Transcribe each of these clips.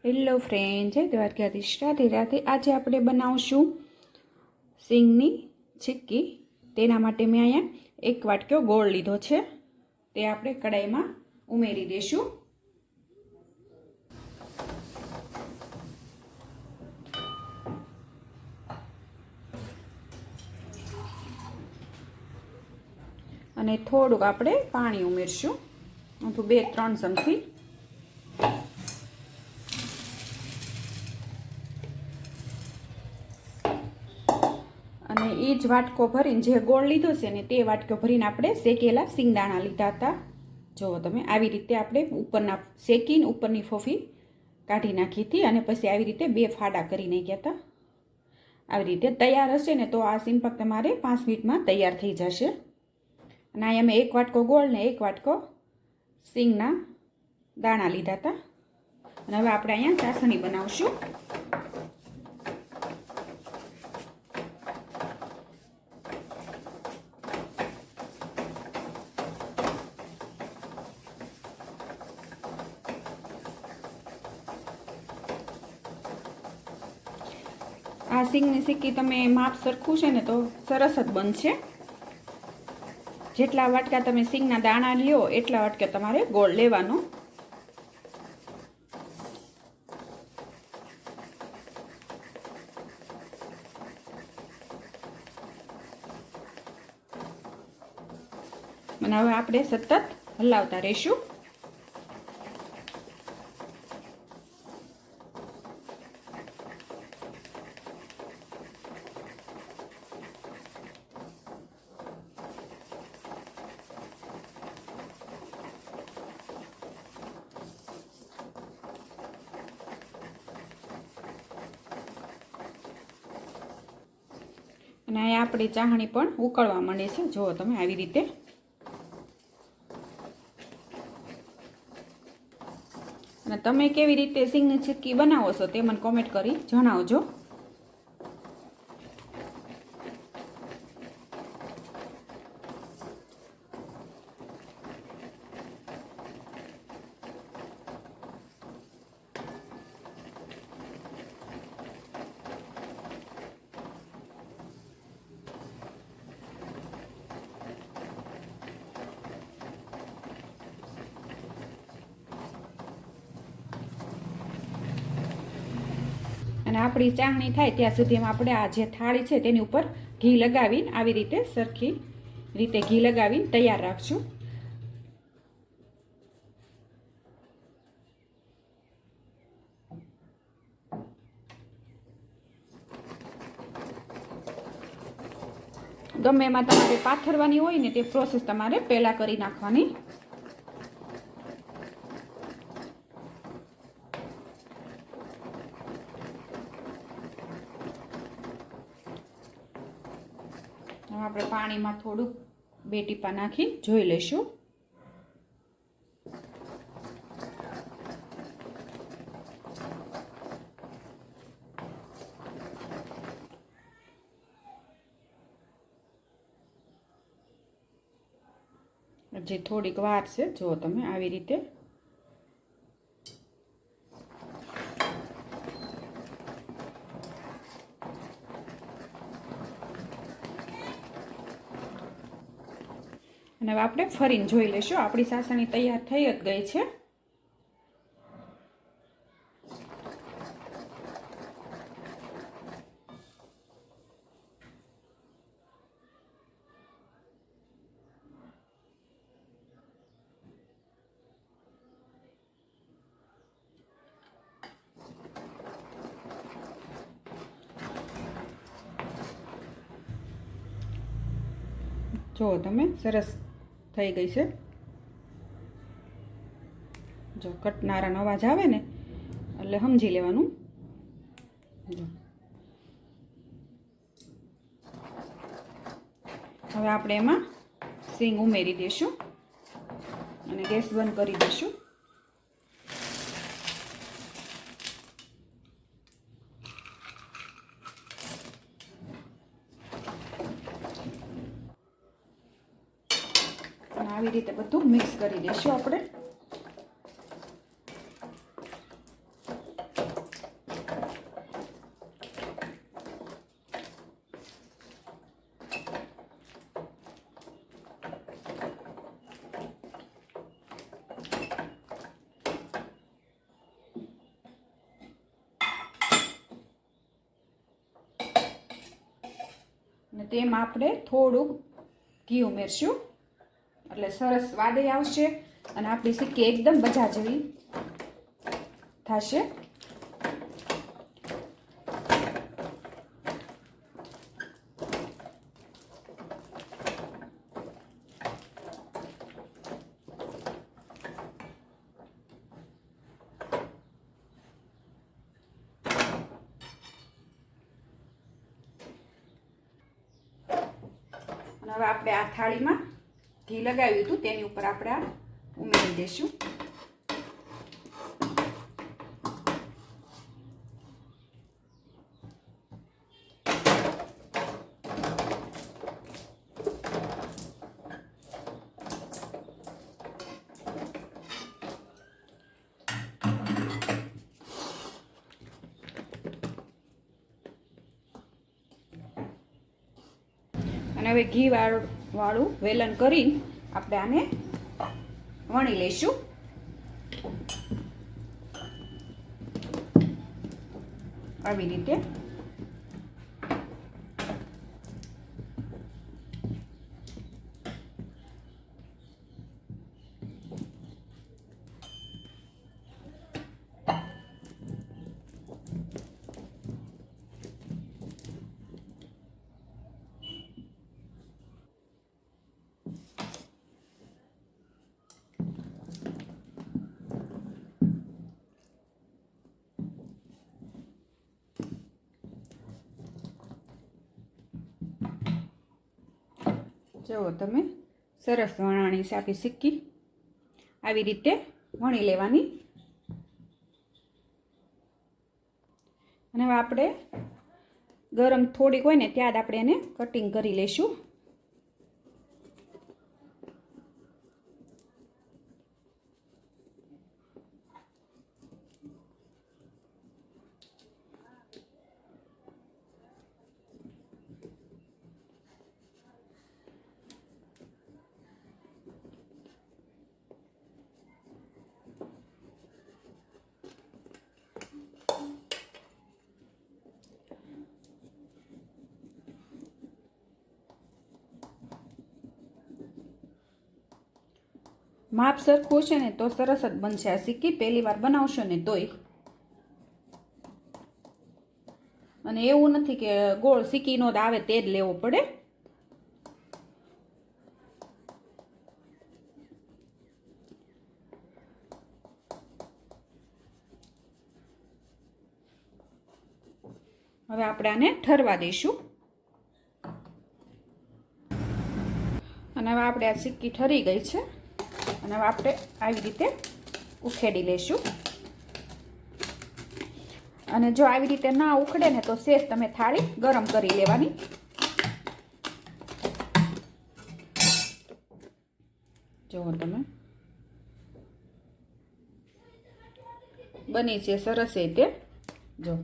Hello friend, જય દ્વારકાધીશ, રાધે રાધે। આજે આપણે બનાવશું સિંગની ચીક્કી। તેના માટે મેં અહીંયા 1 વાટકો ગોળ લીધો છે, તે આપણે કડાઈમાં ઉમેરી દઈશું। અને થોડુંક આપણે પાણી ઉમેરશું, 2-3 ચમચી। અને એ જ વાટકો ભરીને જે ગોળ લીધો છે ને તે વાટકો ભરીને આપણે શેકેલા સિંગદાણા લીધા હતા। જો તમે આવી રીતે આપણે ઉપરના શેકીને ઉપરની ફોફી કાઢી નાખી હતી અને પછી આવી રીતે 2 ફાડા કરી નાખ્યા હતા। આવી રીતે તૈયાર હશે ને તો આ સિંપક તમારે 5 મિનિટમાં તૈયાર થઈ જશે। અને અહીંયા મેં 1 વાટકો ગોળ ને 1 વાટકો સિંગના દાણા લીધા હતા। અને હવે આપણે અહીંયા ચાસણી બનાવશું। આ સિંગની સિક્કી તમે માપ સરખું છે ને તો સરસ જ બનશે। જેટલા વાટકા તમે સિંગના દાણા લ્યો એટલા વાટકા તમારે ગોળ લેવાનો। અને હવે આપણે સતત હલાવતા રહીશું। અને અહીંયા આપણી ચાહણી પણ ઉકળવા માંડે છે, જુઓ તમે આવી રીતે। અને તમે કેવી રીતે સિંગની ચીક્કી બનાવો છો તે મને કોમેન્ટ કરી જણાવજો। અને આપણી ચાસણી થાય ત્યાં સુધીમાં આપણે આ જે થાળી છે તેની ઉપર ઘી લગાવીને આવી રીતે સરખી રીતે ઘી લગાવીને તૈયાર રાખશું। ગમે એમાં તમારે પાથરવાની હોય ને તે પ્રોસેસ તમારે પહેલાં કરી નાખવાની। આપણે પાણીમાં થોડુંક 2 ટીપા નાખી જોઈ લઈશું। જે થોડીક વાર છે, જો તમે આવી રીતે અને હવે આપણે ફરીને જોઈ લઈશું। આપણી ચાસણી તૈયાર થઈ જ ગઈ છે। જો તમે સરસ થઈ ગઈ છે। જો કટનારાનો અવાજ આવે ને એટલે સમજી લેવાનું। જો હવે આપણે એમાં સિંગ ઉમેરી દઈશું અને ગેસ બંધ કરી દઈશું। આવી રીતે બધું મિક્સ કરી દઈશું આપણે। અને તેમાં આપણે થોડુંક ઘી ઉમેરશું એટલે સરસ સ્વાદ આવશે અને આપણી સિક્કી એકદમ બજા જેવી થશે. અને હવે આપણે આ થાળીમાં ઘી લગાવ્યું હતું તેની ઉપર આપણે આ ઉમેરી દઈશું. અને હવે ઘી વાળું વેલણ કરીને આપણે આને વણી લઈશું. આવી રીતે જુઓ તમે સરસ વણાણી છે આપણી સિક્કી. આવી રીતે વણી લેવાની. અને હવે આપણે ગરમ થોડીક હોય ને ત્યાં જ આપણે એને કટિંગ કરી લઈશું. માપ સરખું છે ને તો સરસ જ બનશે આ સિક્કી. પહેલી વાર બનાવશો ને તોય. અને એવું નથી કે ગોળ સિક્કીનો જ આવે તે જ લેવો પડે. હવે આપણે આને ઠરવા દઈશું. અને હવે આપણે આ સિક્કી ઠરી ગઈ છે. અને હવે આપણે આવી રીતે ઉખેડી લઈશું. અને જો આવી રીતે ના ઉખડે ને તો સેજ તમે થાળી ગરમ કરી લેવાની. જુઓ તમે બની છે સરસ રીતે. જો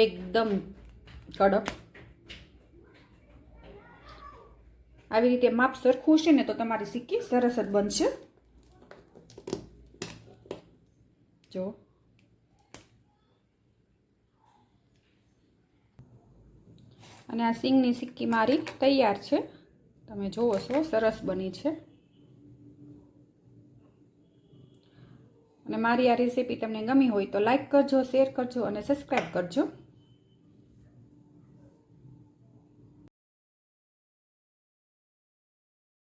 એકદમ કડક. આવી રીતે માપ સરખું છે ને તો તમારી સિક્કી સરસ જ બનશે. જો અને આ સિંગની સિક્કી મારી તૈયાર છે. તમે જોવો છો સરસ બની છે. અને મારી આ રેસીપી તમને ગમી હોય તો લાઈક કરજો, શેર કરજો અને સબસ્ક્રાઈબ કરજો.